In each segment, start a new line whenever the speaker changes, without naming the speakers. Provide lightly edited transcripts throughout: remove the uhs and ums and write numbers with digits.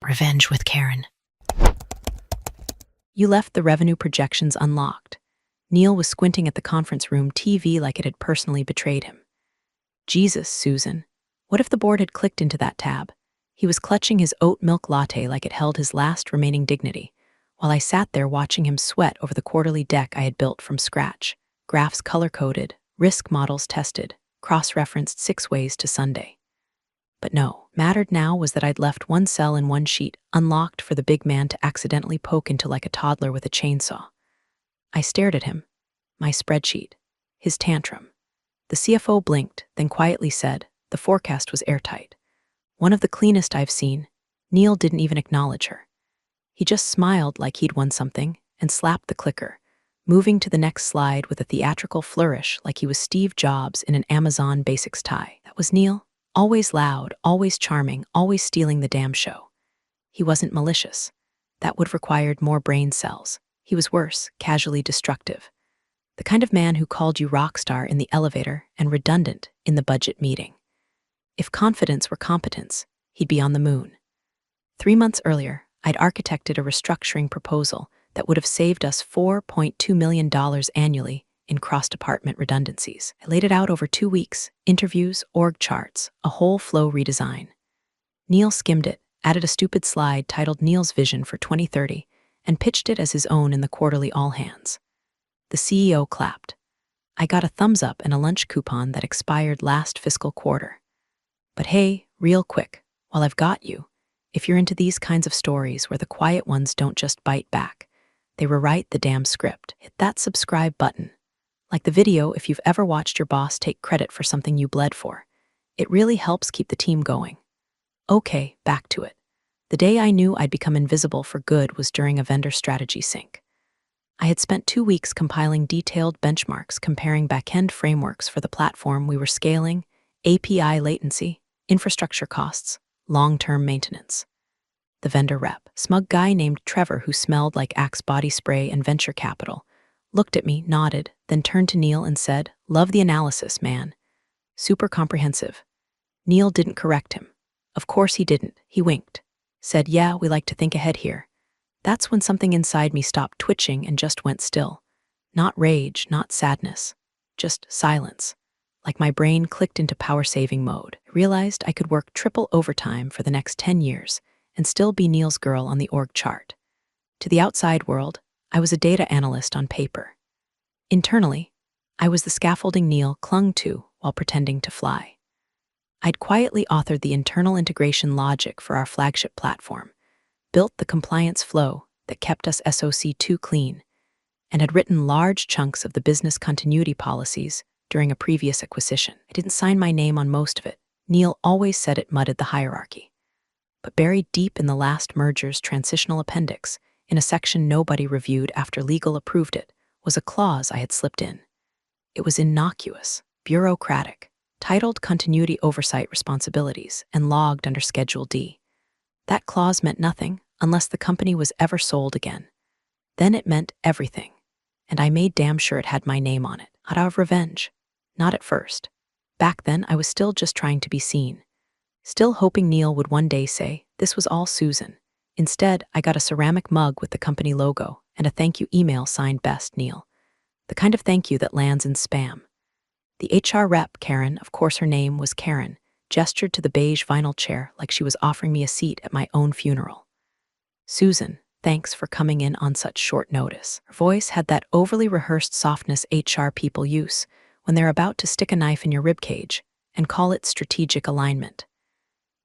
Revenge with Karen.
You left the revenue projections unlocked. Neil was squinting at the conference room TV like it had personally betrayed him. Jesus, Susan. What if the board had clicked into that tab? He was clutching his oat milk latte like it held his last remaining dignity, while I sat there watching him sweat over the quarterly deck I had built from scratch. Graphs color-coded, risk models tested, cross-referenced 6 ways to Sunday. But no, mattered now was that I'd left one cell in one sheet unlocked for the big man to accidentally poke into like a toddler with a chainsaw. I stared at him, my spreadsheet, his tantrum. The CFO blinked, then quietly said the forecast was airtight. One of the cleanest I've seen. Neil didn't even acknowledge her. He just smiled like he'd won something and slapped the clicker, moving to the next slide with a theatrical flourish like he was Steve Jobs in an Amazon Basics tie. That was Neil. Always loud, always charming, always stealing the damn show. He wasn't malicious. That would have required more brain cells. He was worse, casually destructive. The kind of man who called you rock star in the elevator and redundant in the budget meeting. If confidence were competence, he'd be on the moon. 3 months earlier, I'd architected a restructuring proposal that would have saved us $4.2 million annually in cross-department redundancies. I laid it out over 2 weeks, interviews, org charts, a whole flow redesign. Neil skimmed it, added a stupid slide titled Neil's Vision for 2030, and pitched it as his own in the quarterly all-hands. The CEO clapped. I got a thumbs up and a lunch coupon that expired last fiscal quarter. But hey, real quick, while I've got you, if you're into these kinds of stories where the quiet ones don't just bite back, they rewrite the damn script, hit that subscribe button. Like the video if you've ever watched your boss take credit for something you bled for. It really helps keep the team going. Okay, back to it. The day I knew I'd become invisible for good was during a vendor strategy sync. I had spent 2 weeks compiling detailed benchmarks comparing back-end frameworks for the platform we were scaling, API latency, infrastructure costs, long-term maintenance. The vendor rep, smug guy named Trevor who smelled like Axe body spray and venture capital, looked at me, nodded, then turned to Neil and said, "Love the analysis, man. Super comprehensive." Neil didn't correct him. Of course he didn't. He winked. Said, "Yeah, we like to think ahead here." That's when something inside me stopped twitching and just went still. Not rage, not sadness. Just silence. Like my brain clicked into power-saving mode. I realized I could work triple overtime for the next 10 years and still be Neil's girl on the org chart. To the outside world, I was a data analyst on paper. Internally, I was the scaffolding Neil clung to while pretending to fly. I'd quietly authored the internal integration logic for our flagship platform, built the compliance flow that kept us SOC2 clean, and had written large chunks of the business continuity policies during a previous acquisition. I didn't sign my name on most of it. Neil always said it mudded the hierarchy. But buried deep in the last merger's transitional appendix, in a section nobody reviewed after legal approved it, was a clause I had slipped in. It was innocuous, bureaucratic, titled Continuity Oversight Responsibilities and logged under Schedule D. That clause meant nothing unless the company was ever sold again. Then it meant everything, and I made damn sure it had my name on it. Not out of revenge. Not at first. Back then, I was still just trying to be seen. Still hoping Neil would one day say, "This was all Susan." Instead, I got a ceramic mug with the company logo and a thank you email signed Best Neil. The kind of thank you that lands in spam. The HR rep, Karen, of course her name was Karen, gestured to the beige vinyl chair like she was offering me a seat at my own funeral. "Susan, thanks for coming in on such short notice." Her voice had that overly rehearsed softness HR people use when they're about to stick a knife in your ribcage and call it strategic alignment.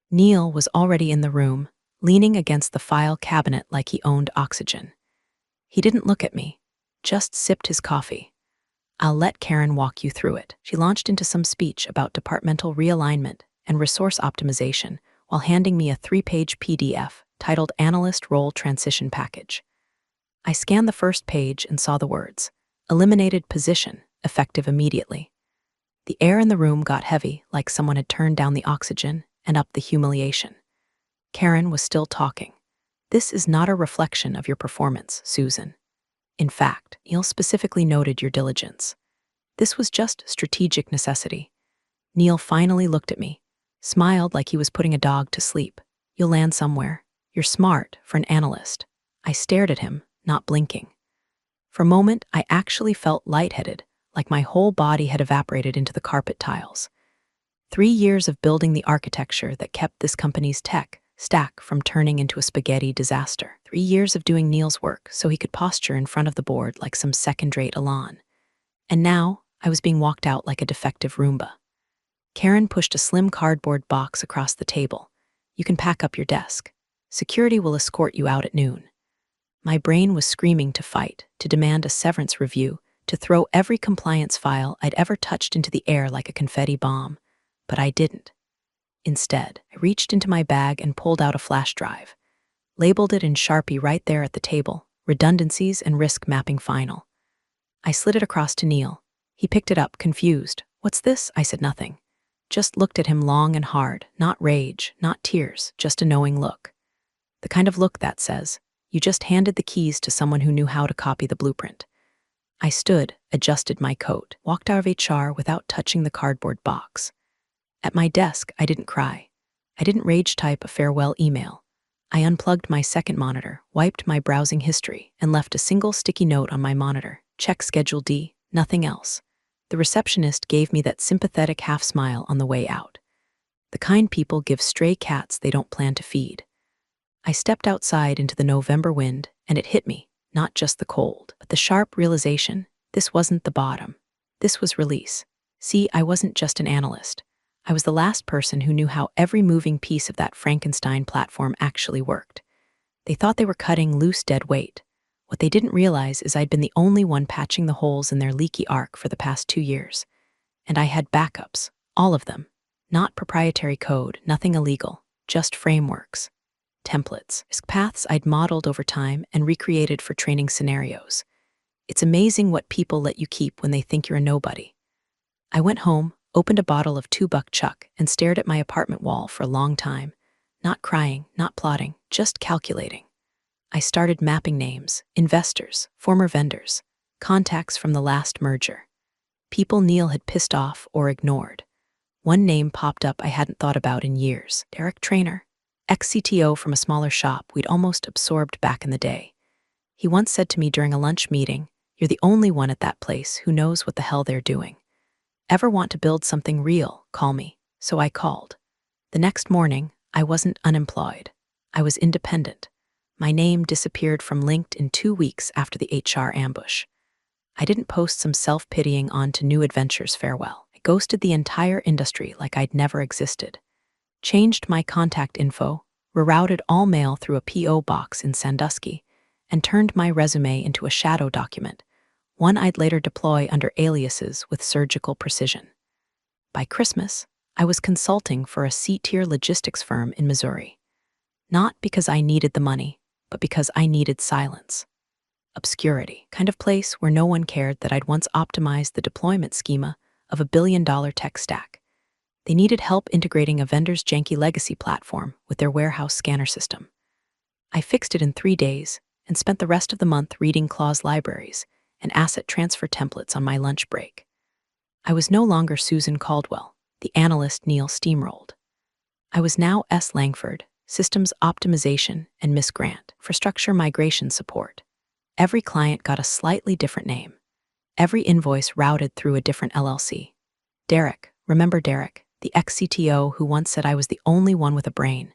Neil was already in the room, leaning against the file cabinet like he owned oxygen. He didn't look at me, just sipped his coffee. "I'll let Karen walk you through it." She launched into some speech about departmental realignment and resource optimization while handing me a 3-page PDF titled Analyst Role Transition Package. I scanned the first page and saw the words, "Eliminated position, effective immediately." The air in the room got heavy, like someone had turned down the oxygen and upped the humiliation. Karen was still talking. "This is not a reflection of your performance, Susan. In fact, Neil specifically noted your diligence. This was just strategic necessity." Neil finally looked at me, smiled like he was putting a dog to sleep. "You'll land somewhere. You're smart for an analyst. I stared at him, not blinking. For a moment, I actually felt lightheaded, like my whole body had evaporated into the carpet tiles. 3 years of building the architecture that kept this company's tech stack from turning into a spaghetti disaster. 3 years of doing Neil's work so he could posture in front of the board like some second-rate Elan. And now, I was being walked out like a defective Roomba. Karen pushed a slim cardboard box across the table. You can pack up your desk. Security will escort you out at noon. My brain was screaming to fight, to demand a severance review, to throw every compliance file I'd ever touched into the air like a confetti bomb. But I didn't. Instead, I reached into my bag and pulled out a flash drive. Labeled it in Sharpie right there at the table, Redundancies and Risk Mapping Final. I slid it across to Neil. He picked it up, confused. What's this? I said nothing. Just looked at him long and hard, not rage, not tears, just a knowing look. The kind of look that says, you just handed the keys to someone who knew how to copy the blueprint. I stood, adjusted my coat, walked out of HR without touching the cardboard box. At my desk, I didn't cry. I didn't rage type a farewell email. I unplugged my second monitor, wiped my browsing history, and left a single sticky note on my monitor. Check Schedule D, nothing else. The receptionist gave me that sympathetic half smile on the way out. The kind people give stray cats they don't plan to feed. I stepped outside into the November wind, and it hit me, not just the cold, but the sharp realization, this wasn't the bottom. This was release. See, I wasn't just an analyst. I was the last person who knew how every moving piece of that Frankenstein platform actually worked. They thought they were cutting loose dead weight. What they didn't realize is I'd been the only one patching the holes in their leaky arc for the past 2 years. And I had backups, all of them. Not proprietary code, nothing illegal, just frameworks. Templates, risk paths I'd modeled over time and recreated for training scenarios. It's amazing what people let you keep when they think you're a nobody. I went home, opened a bottle of 2-buck chuck, and stared at my apartment wall for a long time. Not crying, not plotting, just calculating. I started mapping names, investors, former vendors, contacts from the last merger. People Neil had pissed off or ignored. One name popped up I hadn't thought about in years. Derek Traynor, ex-CTO from a smaller shop we'd almost absorbed back in the day. He once said to me during a lunch meeting, "You're the only one at that place who knows what the hell they're doing. Ever want to build something real, call me." So I called. The next morning, I wasn't unemployed. I was independent. My name disappeared from LinkedIn 2 weeks after the HR ambush. I didn't post some self-pitying on to new adventures farewell. I ghosted the entire industry like I'd never existed. Changed my contact info, rerouted all mail through a P.O. box in Sandusky, and turned my resume into a shadow document, one I'd later deploy under aliases with surgical precision. By Christmas, I was consulting for a C-tier logistics firm in Missouri. Not because I needed the money, but because I needed silence. Obscurity, kind of place where no one cared that I'd once optimized the deployment schema of a billion-dollar tech stack. They needed help integrating a vendor's janky legacy platform with their warehouse scanner system. I fixed it in 3 days and spent the rest of the month reading clause libraries and asset transfer templates on my lunch break. I was no longer Susan Caldwell, the analyst Neil steamrolled. I was now S. Langford, systems optimization, and Miss Grant, infrastructure migration support. Every client got a slightly different name. Every invoice routed through a different LLC. Derek, remember Derek, the ex-CTO who once said I was the only one with a brain.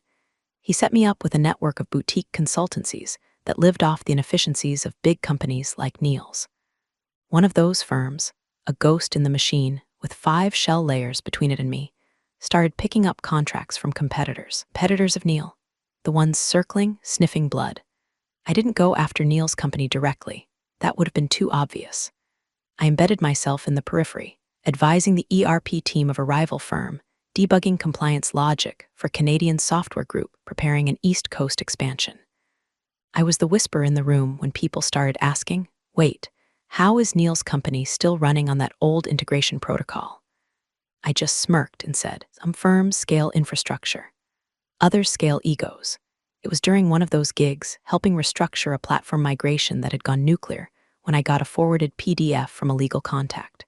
He set me up with a network of boutique consultancies that lived off the inefficiencies of big companies like Neil's. One of those firms, a ghost in the machine with 5 shell layers between it and me, started picking up contracts from competitors of Neil, the ones circling, sniffing blood. I didn't go after Neil's company directly. That would have been too obvious. I embedded myself in the periphery, advising the ERP team of a rival firm, debugging compliance logic for Canadian software group preparing an East Coast expansion. I was the whisper in the room when people started asking, wait, how is Neil's company still running on that old integration protocol? I just smirked and said, some firms scale infrastructure. Others scale egos. It was during one of those gigs, helping restructure a platform migration that had gone nuclear, when I got a forwarded PDF from a legal contact.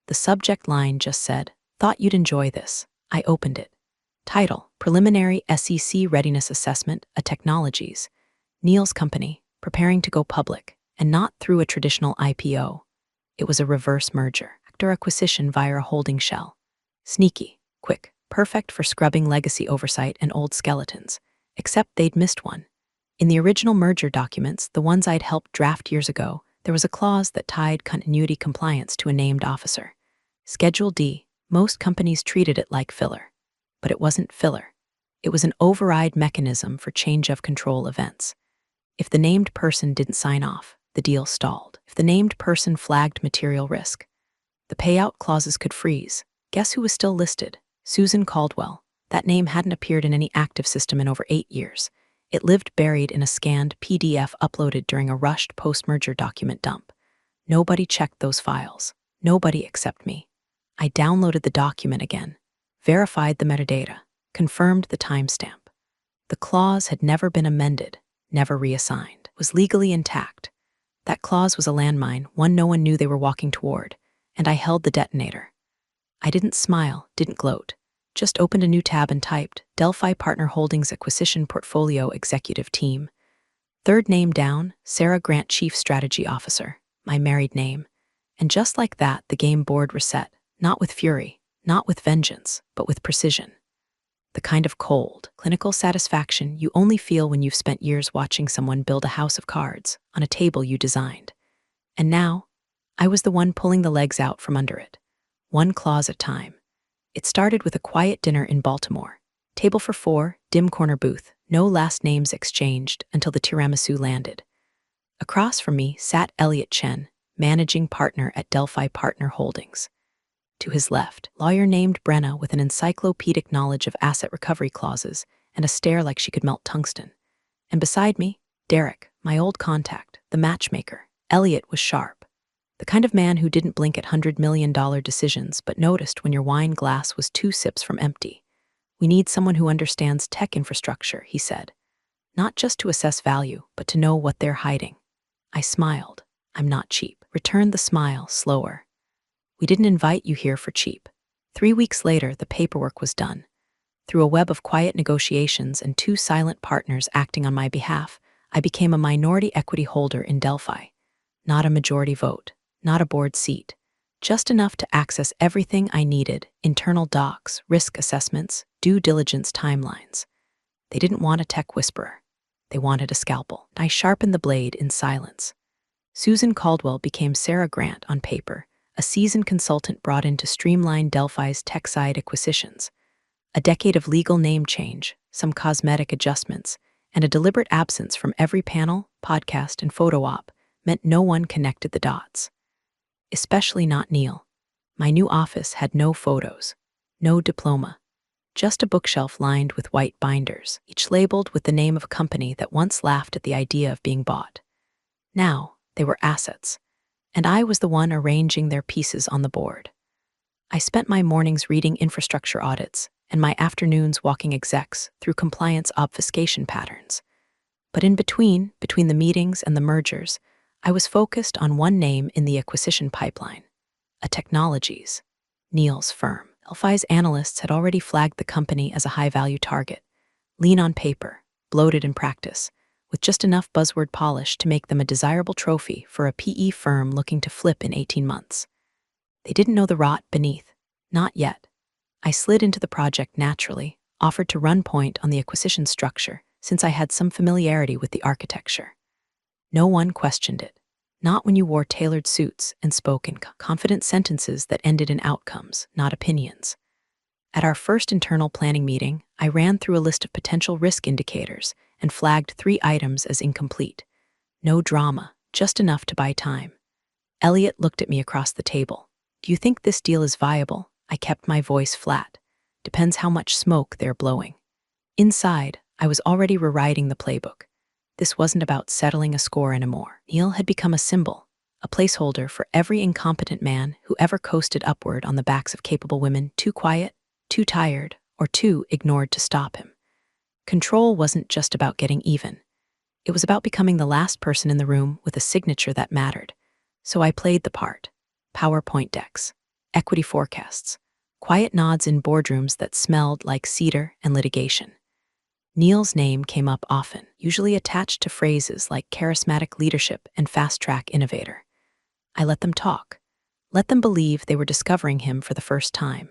The subject line just said, "Thought you'd enjoy this." I opened it. Title: Preliminary SEC Readiness Assessment, a Technologies. Neil's company, preparing to go public, and not through a traditional IPO. It was a reverse merger, actor acquisition via a holding shell. Sneaky, quick, perfect for scrubbing legacy oversight and old skeletons, except they'd missed one. In the original merger documents, the ones I'd helped draft years ago, there was a clause that tied continuity compliance to a named officer. Schedule D. Most companies treated it like filler. But it wasn't filler. It was an override mechanism for change of control events. If the named person didn't sign off, the deal stalled. If the named person flagged material risk, the payout clauses could freeze. Guess who was still listed? Susan Caldwell. That name hadn't appeared in any active system in over 8 years. It lived buried in a scanned PDF uploaded during a rushed post-merger document dump. Nobody checked those files. Nobody except me. I downloaded the document again, verified the metadata, confirmed the timestamp. The clause had never been amended, never reassigned, was legally intact. That clause was a landmine, one no one knew they were walking toward, and I held the detonator. I didn't smile, didn't gloat. Just opened a new tab and typed, Delphi Partner Holdings Acquisition Portfolio Executive Team. Third name down, Sarah Grant Chief Strategy Officer, my married name. And just like that, the game board reset, not with fury, not with vengeance, but with precision. The kind of cold, clinical satisfaction you only feel when you've spent years watching someone build a house of cards on a table you designed. And now, I was the one pulling the legs out from under it, one clause at a time. It started with a quiet dinner in Baltimore. Table for 4, dim corner booth, no last names exchanged until the tiramisu landed. Across from me sat Elliot Chen, managing partner at Delphi Partner Holdings. To his left, lawyer named Brenna with an encyclopedic knowledge of asset recovery clauses and a stare like she could melt tungsten. And beside me, Derek, my old contact, the matchmaker. Elliot was sharp. The kind of man who didn't blink at $100 million decisions but noticed when your wine glass was 2 sips from empty. We need someone who understands tech infrastructure, he said. Not just to assess value, but to know what they're hiding. I smiled. I'm not cheap. Returned the smile, slower. We didn't invite you here for cheap. 3 weeks later, the paperwork was done. Through a web of quiet negotiations and 2 silent partners acting on my behalf, I became a minority equity holder in Delphi. Not a majority vote. Not a board seat, just enough to access everything I needed: internal docs, risk assessments, due diligence timelines. They didn't want a tech whisperer. They wanted a scalpel. I sharpened the blade in silence. Susan Caldwell became Sarah Grant on paper, a seasoned consultant brought in to streamline Delphi's tech-side acquisitions. A decade of legal name change, some cosmetic adjustments, and a deliberate absence from every panel, podcast, and photo op meant no one connected the dots. Especially not Neil. My new office had no photos, no diploma, just a bookshelf lined with white binders, each labeled with the name of a company that once laughed at the idea of being bought. Now, they were assets, and I was the one arranging their pieces on the board. I spent my mornings reading infrastructure audits and my afternoons walking execs through compliance obfuscation patterns. But in between the meetings and the mergers, I was focused on one name in the acquisition pipeline: a Technologies, Neil's firm. Delphi's analysts had already flagged the company as a high-value target, lean on paper, bloated in practice, with just enough buzzword polish to make them a desirable trophy for a PE firm looking to flip in 18 months. They didn't know the rot beneath. Not yet. I slid into the project naturally, offered to run point on the acquisition structure since I had some familiarity with the architecture. No one questioned it. Not when you wore tailored suits and spoke in confident sentences that ended in outcomes, not opinions. At our first internal planning meeting, I ran through a list of potential risk indicators and flagged 3 items as incomplete. No drama, just enough to buy time. Elliot looked at me across the table. Do you think this deal is viable? I kept my voice flat. Depends how much smoke they're blowing. Inside, I was already rewriting the playbook. This wasn't about settling a score anymore. Neil had become a symbol, a placeholder for every incompetent man who ever coasted upward on the backs of capable women too quiet, too tired, or too ignored to stop him. Control wasn't just about getting even. It was about becoming the last person in the room with a signature that mattered. So I played the part. PowerPoint decks, equity forecasts, quiet nods in boardrooms that smelled like cedar and litigation. Neil's name came up often, usually attached to phrases like charismatic leadership and fast-track innovator. I let them talk, let them believe they were discovering him for the first time.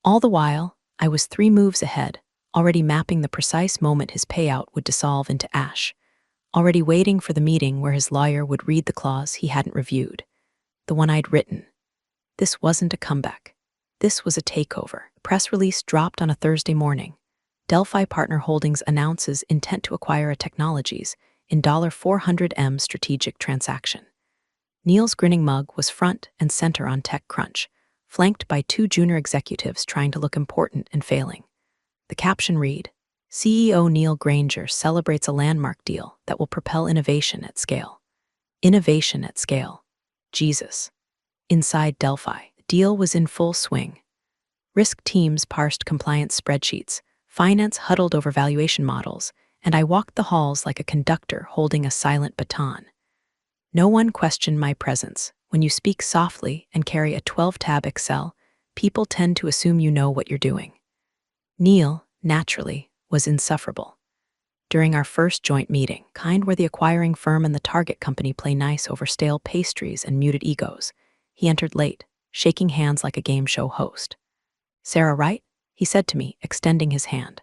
All the while, I was 3 moves ahead, already mapping the precise moment his payout would dissolve into ash, already waiting for the meeting where his lawyer would read the clause he hadn't reviewed, the one I'd written. This wasn't a comeback. This was a takeover. The press release dropped on a Thursday morning. Delphi Partner Holdings announces intent to acquire a technologies in $400M strategic transaction. Neil's grinning mug was front and center on TechCrunch, flanked by 2 junior executives trying to look important and failing. The caption read, CEO Neil Granger celebrates a landmark deal that will propel innovation at scale. Innovation at scale. Jesus. Inside Delphi, the deal was in full swing. Risk teams parsed compliance spreadsheets, finance huddled over valuation models, and I walked the halls like a conductor holding a silent baton. No one questioned my presence. When you speak softly and carry a 12-tab Excel, people tend to assume you know what you're doing. Neil, naturally, was insufferable. During our first joint meeting, kind where the acquiring firm and the target company play nice over stale pastries and muted egos, he entered late, shaking hands like a game show host. "Sarah, right?" he said to me, extending his hand.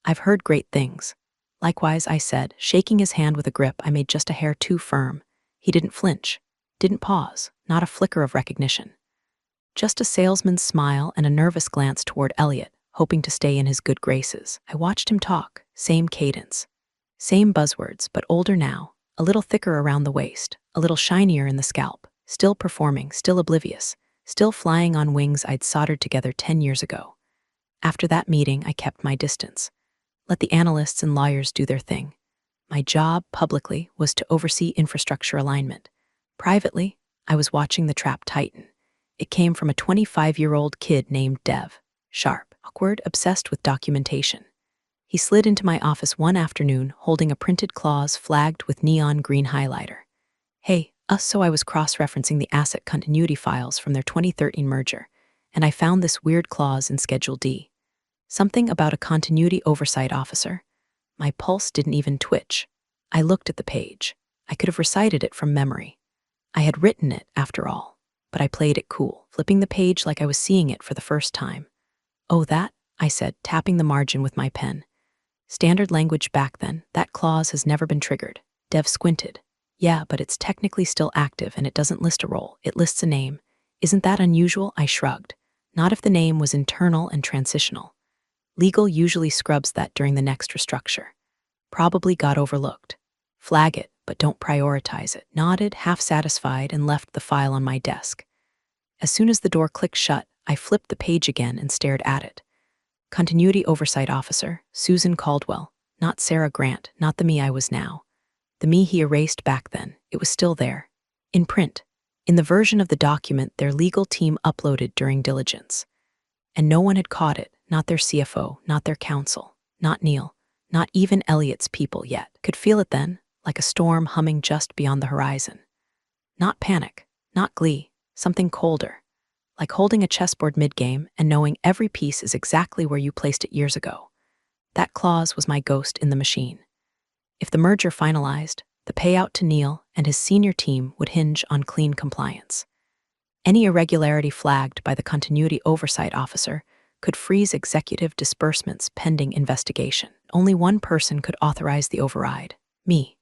"I've heard great things." "Likewise," I said, shaking his hand with a grip I made just a hair too firm. He didn't flinch, didn't pause, not a flicker of recognition. Just a salesman's smile and a nervous glance toward Elliot, hoping to stay in his good graces. I watched him talk, same cadence, same buzzwords, but older now, a little thicker around the waist, a little shinier in the scalp, still performing, still oblivious, still flying on wings I'd soldered together 10 years ago. After that meeting, I kept my distance. Let the analysts and lawyers do their thing. My job, publicly, was to oversee infrastructure alignment. Privately, I was watching the trap tighten. It came from a 25-year-old kid named Dev, sharp, awkward, obsessed with documentation. He slid into my office one afternoon holding a printed clause flagged with neon green highlighter. "Hey, us," so I was cross-referencing the asset continuity files from their 2013 merger, and I found this weird clause in Schedule D. Something about a continuity oversight officer. My pulse didn't even twitch. I looked at the page. I could have recited it from memory. I had written it, after all, but I played it cool, flipping the page like I was seeing it for the first time. "Oh, that?" I said, tapping the margin with my pen. "Standard language back then. That clause has never been triggered." Dev squinted. "Yeah, but it's technically still active and it doesn't list a role. It lists a name. Isn't that unusual?" I shrugged. "Not if the name was internal and transitional. Legal usually scrubs that during the next restructure. Probably got overlooked. Flag it, but don't prioritize it." Nodded, half satisfied, and left the file on my desk. As soon as the door clicked shut, I flipped the page again and stared at it. Continuity Oversight Officer, Susan Caldwell, not Sarah Grant, not the me I was now. The me he erased back then, it was still there. In print, in the version of the document their legal team uploaded during diligence. And no one had caught it, not their CFO, not their counsel, not Neil, not even Elliot's people yet. Could feel it then, like a storm humming just beyond the horizon. Not panic, not glee, something colder. Like holding a chessboard mid-game and knowing every piece is exactly where you placed it years ago. That clause was my ghost in the machine. If the merger finalized, the payout to Neil and his senior team would hinge on clean compliance. Any irregularity flagged by the continuity oversight officer could freeze executive disbursements pending investigation. Only one person could authorize the override, me.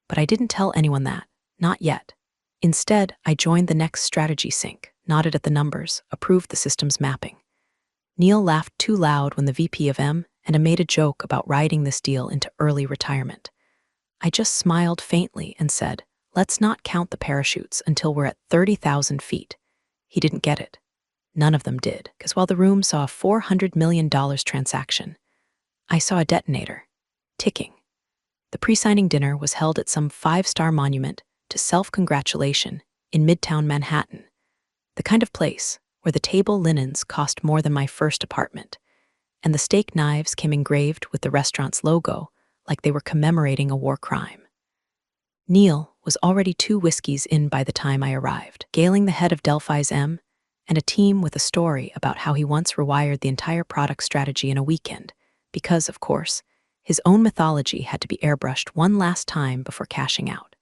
But I didn't tell anyone that, not yet. Instead, I joined the next strategy sync, nodded at the numbers, approved the system's mapping. Neil laughed too loud when the VP of M and made a joke about riding this deal into early retirement. I just smiled faintly and said, "Let's not count the parachutes until we're at 30,000 feet. He didn't get it. None of them did, because while the room saw a $400 million transaction, I saw a detonator, ticking. The pre-signing dinner was held at some 5-star monument to self-congratulation in Midtown Manhattan, the kind of place where the table linens cost more than my first apartment, and the steak knives came engraved with the restaurant's logo like they were commemorating a war crime. Neil was already 2 whiskeys in by the time I arrived, galing the head of Delphi's M and a team with a story about how he once rewired the entire product strategy in a weekend, because, of course, his own mythology had to be airbrushed one last time before cashing out.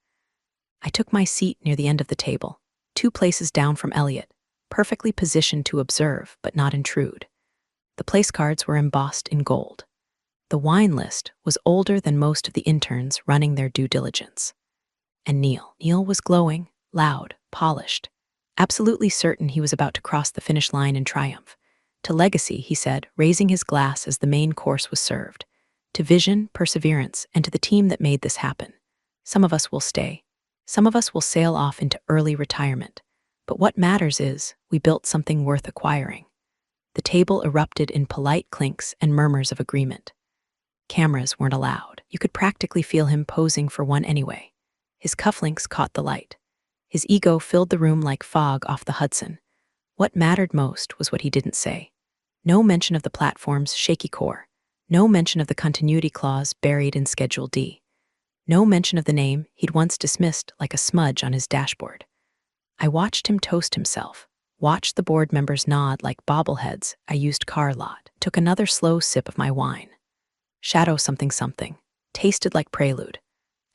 I took my seat near the end of the table, 2 places down from Elliot, perfectly positioned to observe but not intrude. The place cards were embossed in gold. The wine list was older than most of the interns running their due diligence. And Neil was glowing, loud, polished, absolutely certain he was about to cross the finish line in triumph. To legacy, he said, raising his glass as the main course was served. To vision, perseverance, and to the team that made this happen. Some of us will stay. Some of us will sail off into early retirement. But what matters is, we built something worth acquiring. The table erupted in polite clinks and murmurs of agreement. Cameras weren't allowed. You could practically feel him posing for one anyway. His cufflinks caught the light. His ego filled the room like fog off the Hudson. What mattered most was what he didn't say. No mention of the platform's shaky core. No mention of the continuity clause buried in Schedule D. No mention of the name he'd once dismissed like a smudge on his dashboard. I watched him toast himself, watched the board members nod like bobbleheads a used car lot, took another slow sip of my wine. Shadow something something, tasted like prelude.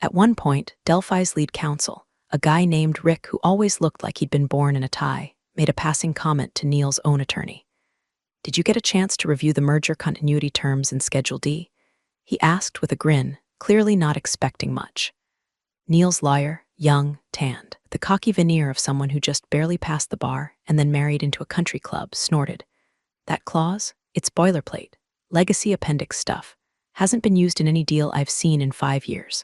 At one point, Delphi's lead counsel, a guy named Rick who always looked like he'd been born in a tie, made a passing comment to Neil's own attorney. "Did you get a chance to review the merger continuity terms in Schedule D?" he asked with a grin, clearly not expecting much. Neil's lawyer, young, tanned, the cocky veneer of someone who just barely passed the bar and then married into a country club, snorted. "That clause? It's boilerplate. Legacy appendix stuff. Hasn't been used in any deal I've seen in 5 years."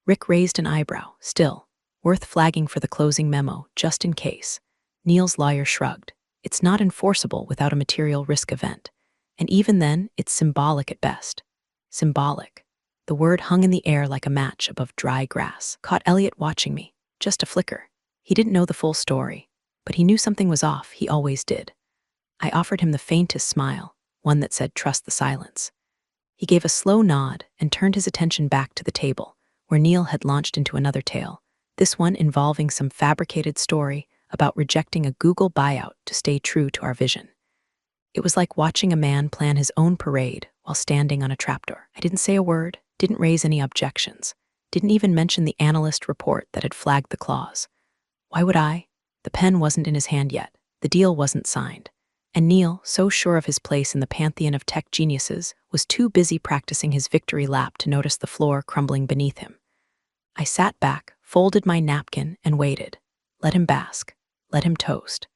Rick raised an eyebrow. "Still, worth flagging for the closing memo, just in case." Neil's lawyer shrugged. "It's not enforceable without a material risk event. And even then, it's symbolic at best." Symbolic. The word hung in the air like a match above dry grass. Caught Elliot watching me. Just a flicker. He didn't know the full story, but he knew something was off. He always did. I offered him the faintest smile, one that said, "Trust the silence." He gave a slow nod and turned his attention back to the table, where Neil had launched into another tale, this one involving some fabricated story about rejecting a Google buyout to stay true to our vision. It was like watching a man plan his own parade while standing on a trapdoor. I didn't say a word, didn't raise any objections, didn't even mention the analyst report that had flagged the clause. Why would I? The pen wasn't in his hand yet, the deal wasn't signed. And Neil, so sure of his place in the pantheon of tech geniuses, was too busy practicing his victory lap to notice the floor crumbling beneath him. I sat back, folded my napkin, and waited. Let him bask. Let him toast.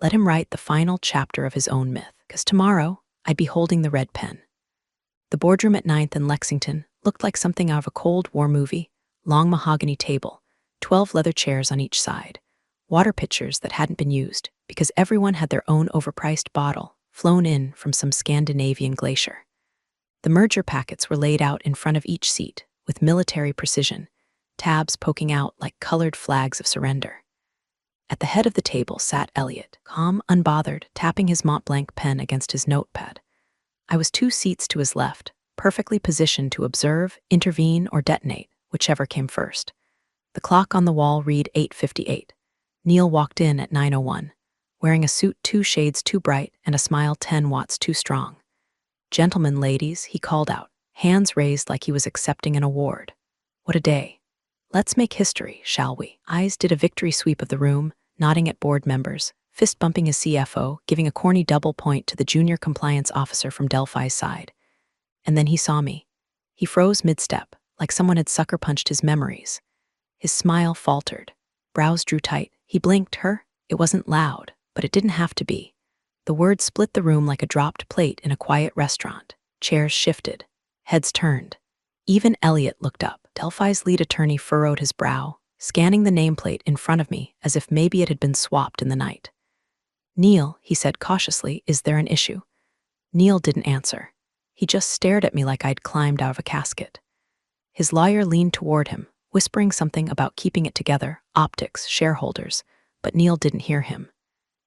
Let him write the final chapter of his own myth, because tomorrow I'd be holding the red pen. The boardroom at 9th and Lexington looked like something out of a Cold War movie. Long mahogany table, 12 leather chairs on each side, water pitchers that hadn't been used because everyone had their own overpriced bottle flown in from some Scandinavian glacier. The merger packets were laid out in front of each seat with military precision, tabs poking out like colored flags of surrender. At the head of the table sat Elliot, calm, unbothered, tapping his Mont Blanc pen against his notepad. I was 2 seats to his left, perfectly positioned to observe, intervene, or detonate, whichever came first. The clock on the wall read 8:58. Neil walked in at 9:01, wearing a suit 2 shades too bright and a smile 10 watts too strong. "Gentlemen, ladies," he called out, hands raised like he was accepting an award. What a day. Let's make history, shall we? Eyes did a victory sweep of the room, nodding at board members, fist bumping his CFO, giving a corny double point to the junior compliance officer from Delphi's side. And then he saw me. He froze mid-step, like someone had sucker punched his memories. His smile faltered. Brows drew tight. He blinked. Her? It wasn't loud, but it didn't have to be. The words split the room like a dropped plate in a quiet restaurant. Chairs shifted. Heads turned. Even Elliot looked up. Delphi's lead attorney furrowed his brow, scanning the nameplate in front of me as if maybe it had been swapped in the night. "Neil," he said cautiously, "is there an issue?" Neil didn't answer. He just stared at me like I'd climbed out of a casket. His lawyer leaned toward him, whispering something about keeping it together, optics, shareholders, but Neil didn't hear him.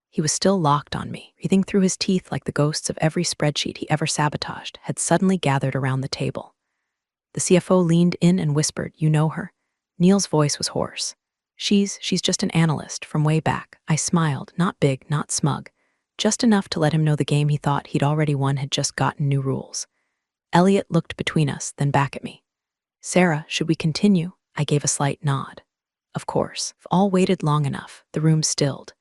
He was still locked on me, breathing through his teeth like the ghosts of every spreadsheet he ever sabotaged had suddenly gathered around the table. The CFO leaned in and whispered, "You know her?" Neil's voice was hoarse. She's just an analyst from way back." I smiled, not big, not smug, just enough to let him know the game he thought he'd already won had just gotten new rules. Elliot looked between us, then back at me. "Sarah, should we continue?" I gave a slight nod. Of course. If all waited long enough, the room stilled.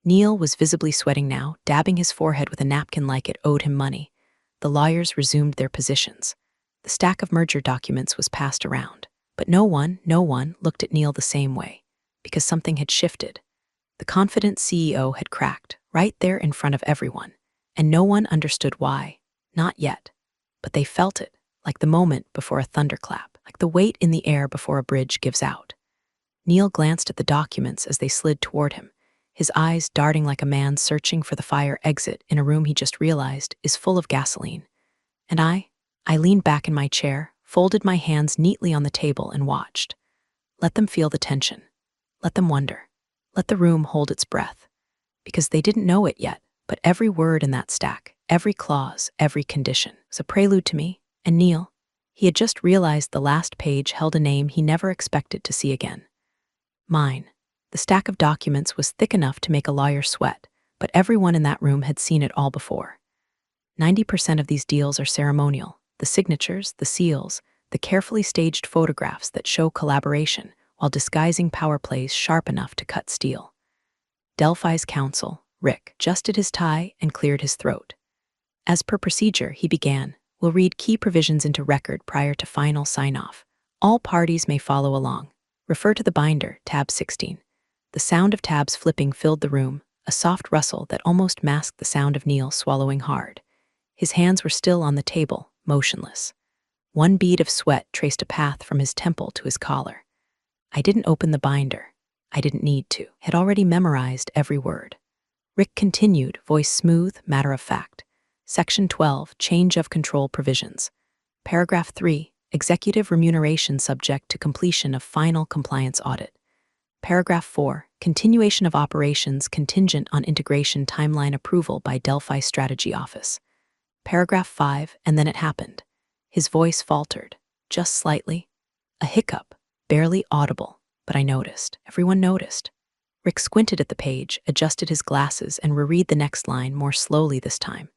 Neil was visibly sweating now, dabbing his forehead with a napkin like it owed him money. The lawyers resumed their positions. The stack of merger documents was passed around. But no one looked at Neil the same way, because something had shifted. The confident CEO had cracked, right there in front of everyone, and no one understood why. Not yet. But they felt it, like the moment before a thunderclap, like the weight in the air before a bridge gives out. Neil glanced at the documents as they slid toward him, his eyes darting like a man searching for the fire exit in a room he just realized is full of gasoline. And I leaned back in my chair, folded my hands neatly on the table and watched. Let them feel the tension. Let them wonder. Let the room hold its breath. Because they didn't know it yet, but every word in that stack, every clause, every condition was a prelude to me and Neil. He had just realized the last page held a name he never expected to see again. Mine. The stack of documents was thick enough to make a lawyer sweat, but everyone in that room had seen it all before. 90% of these deals are ceremonial. The signatures, the seals, the carefully staged photographs that show collaboration while disguising power plays sharp enough to cut steel. Delphi's counsel, Rick, adjusted his tie and cleared his throat. As per procedure, he began, "We'll read key provisions into record prior to final sign-off. All parties may follow along. Refer to the binder, tab 16. The sound of tabs flipping filled the room, a soft rustle that almost masked the sound of Neil swallowing hard. His hands were still on the table, motionless. One bead of sweat traced a path from his temple to his collar. I didn't open the binder. I didn't need to. Had already memorized every word. Rick continued, voice smooth, matter of fact. Section 12, Change of Control Provisions. Paragraph 3, Executive Remuneration subject to completion of final compliance audit. Paragraph 4, Continuation of operations contingent on integration timeline approval by Delphi Strategy Office. Paragraph 5, and then it happened. His voice faltered, just slightly. A hiccup, barely audible, but I noticed. Everyone noticed. Rick squinted at the page, adjusted his glasses, and reread the next line more slowly this time.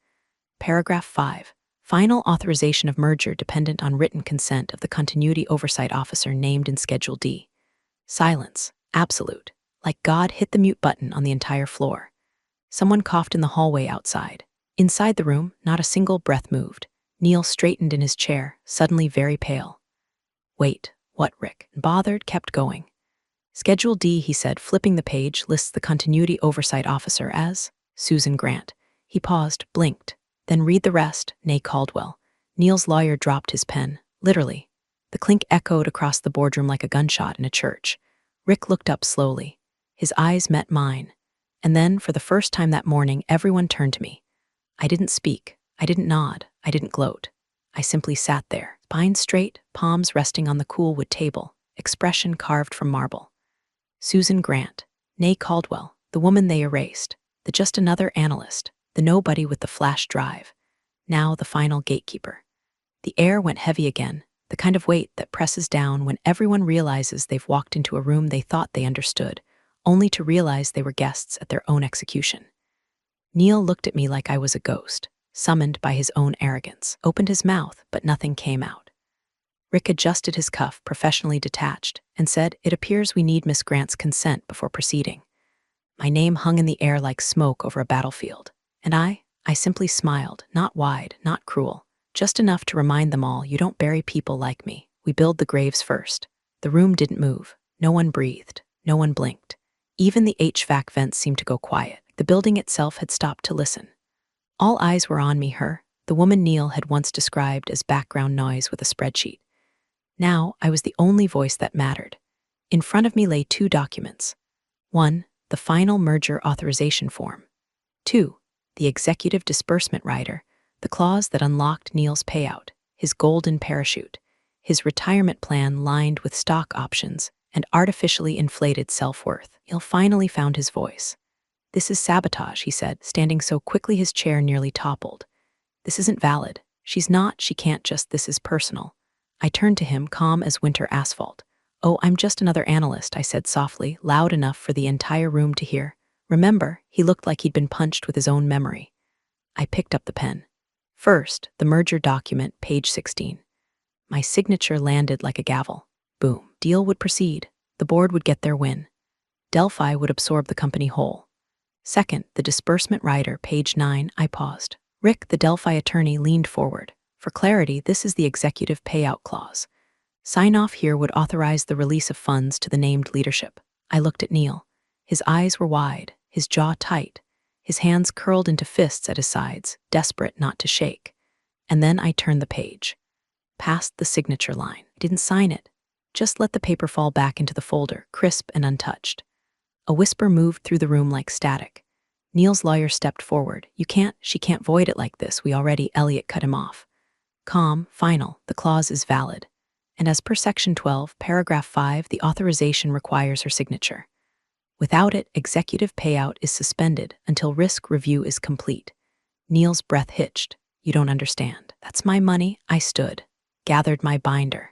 Paragraph 5, Final authorization of merger dependent on written consent of the Continuity Oversight Officer named in Schedule D. Silence, absolute, like God hit the mute button on the entire floor. Someone coughed in the hallway outside. Inside the room, not a single breath moved. Neil straightened in his chair, suddenly very pale. "Wait, what, Rick?" Bothered, kept going. "Schedule D," he said, flipping the page, lists the Continuity Oversight Officer as Susan Grant. He paused, blinked. "Then read the rest, nay Caldwell." Neil's lawyer dropped his pen, literally. The clink echoed across the boardroom like a gunshot in a church. Rick looked up slowly. His eyes met mine. And then, for the first time that morning, everyone turned to me. I didn't speak. I didn't nod. I didn't gloat. I simply sat there, spine straight, palms resting on the cool wood table, expression carved from marble. Susan Grant, née Caldwell, the woman they erased, the just another analyst, the nobody with the flash drive, now the final gatekeeper. The air went heavy again, the kind of weight that presses down when everyone realizes they've walked into a room they thought they understood, only to realize they were guests at their own execution. Neil looked at me like I was a ghost, summoned by his own arrogance, opened his mouth, but nothing came out. Rick adjusted his cuff, professionally detached, and said, "It appears we need Miss Grant's consent before proceeding." My name hung in the air like smoke over a battlefield, and I simply smiled, not wide, not cruel, just enough to remind them all, you don't bury people like me. We build the graves first. The room didn't move. No one breathed. No one blinked. Even the HVAC vents seemed to go quiet. The building itself had stopped to listen. All eyes were on me, her, the woman Neil had once described as background noise with a spreadsheet. Now I was the only voice that mattered. In front of me lay two documents. 1, the final merger authorization form. 2, the executive disbursement rider, the clause that unlocked Neil's payout, his golden parachute, his retirement plan lined with stock options and artificially inflated self-worth. Neil finally found his voice. "This is sabotage," he said, standing so quickly his chair nearly toppled. "This isn't valid. She's not, she can't just, this is personal." I turned to him, calm as winter asphalt. "Oh, I'm just another analyst," I said softly, loud enough for the entire room to hear. Remember, he looked like he'd been punched with his own memory. I picked up the pen. First, the merger document, page 16. My signature landed like a gavel. Boom. Deal would proceed. The board would get their win. Delphi would absorb the company whole. Second, the disbursement rider, page 9. I paused. Rick, the Delphi attorney, leaned forward. For clarity, this is the executive payout clause. Sign-off here would authorize the release of funds to the named leadership. I looked at Neil. His eyes were wide, his jaw tight, his hands curled into fists at his sides, desperate not to shake. And then I turned the page. Past the signature line. I didn't sign it. Just let the paper fall back into the folder, crisp and untouched. A whisper moved through the room like static. Neil's lawyer stepped forward. She can't void it like this. Elliot cut him off. Calm, final, the clause is valid. And as per Section 12, Paragraph 5, the authorization requires her signature. Without it, executive payout is suspended until risk review is complete. Neil's breath hitched. You don't understand. That's my money. I stood, gathered my binder,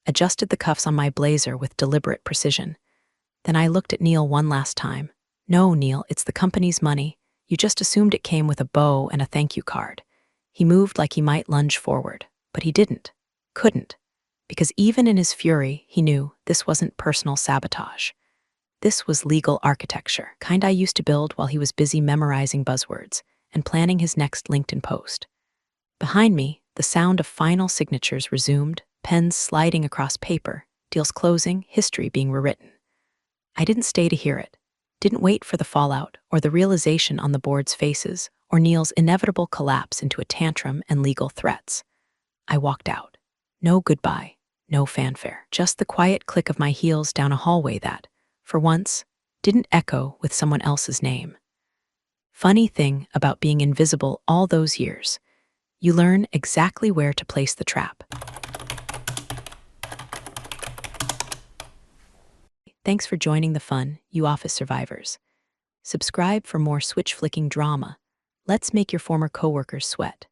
adjusted the cuffs on my blazer with deliberate precision. Then I looked at Neil one last time. No, Neil, it's the company's money. You just assumed it came with a bow and a thank you card. He moved like he might lunge forward, but he didn't. Couldn't. Because even in his fury, he knew this wasn't personal sabotage. This was legal architecture, kind I used to build while he was busy memorizing buzzwords and planning his next LinkedIn post. Behind me, the sound of final signatures resumed, pens sliding across paper, deals closing, history being rewritten. I didn't stay to hear it, didn't wait for the fallout or the realization on the board's faces or Neil's inevitable collapse into a tantrum and legal threats. I walked out. No goodbye, no fanfare, just the quiet click of my heels down a hallway that, for once, didn't echo with someone else's name. Funny thing about being invisible all those years, you learn exactly where to place the trap. Thanks for joining the fun, you office survivors. Subscribe for more switch-flicking drama. Let's make your former coworkers sweat.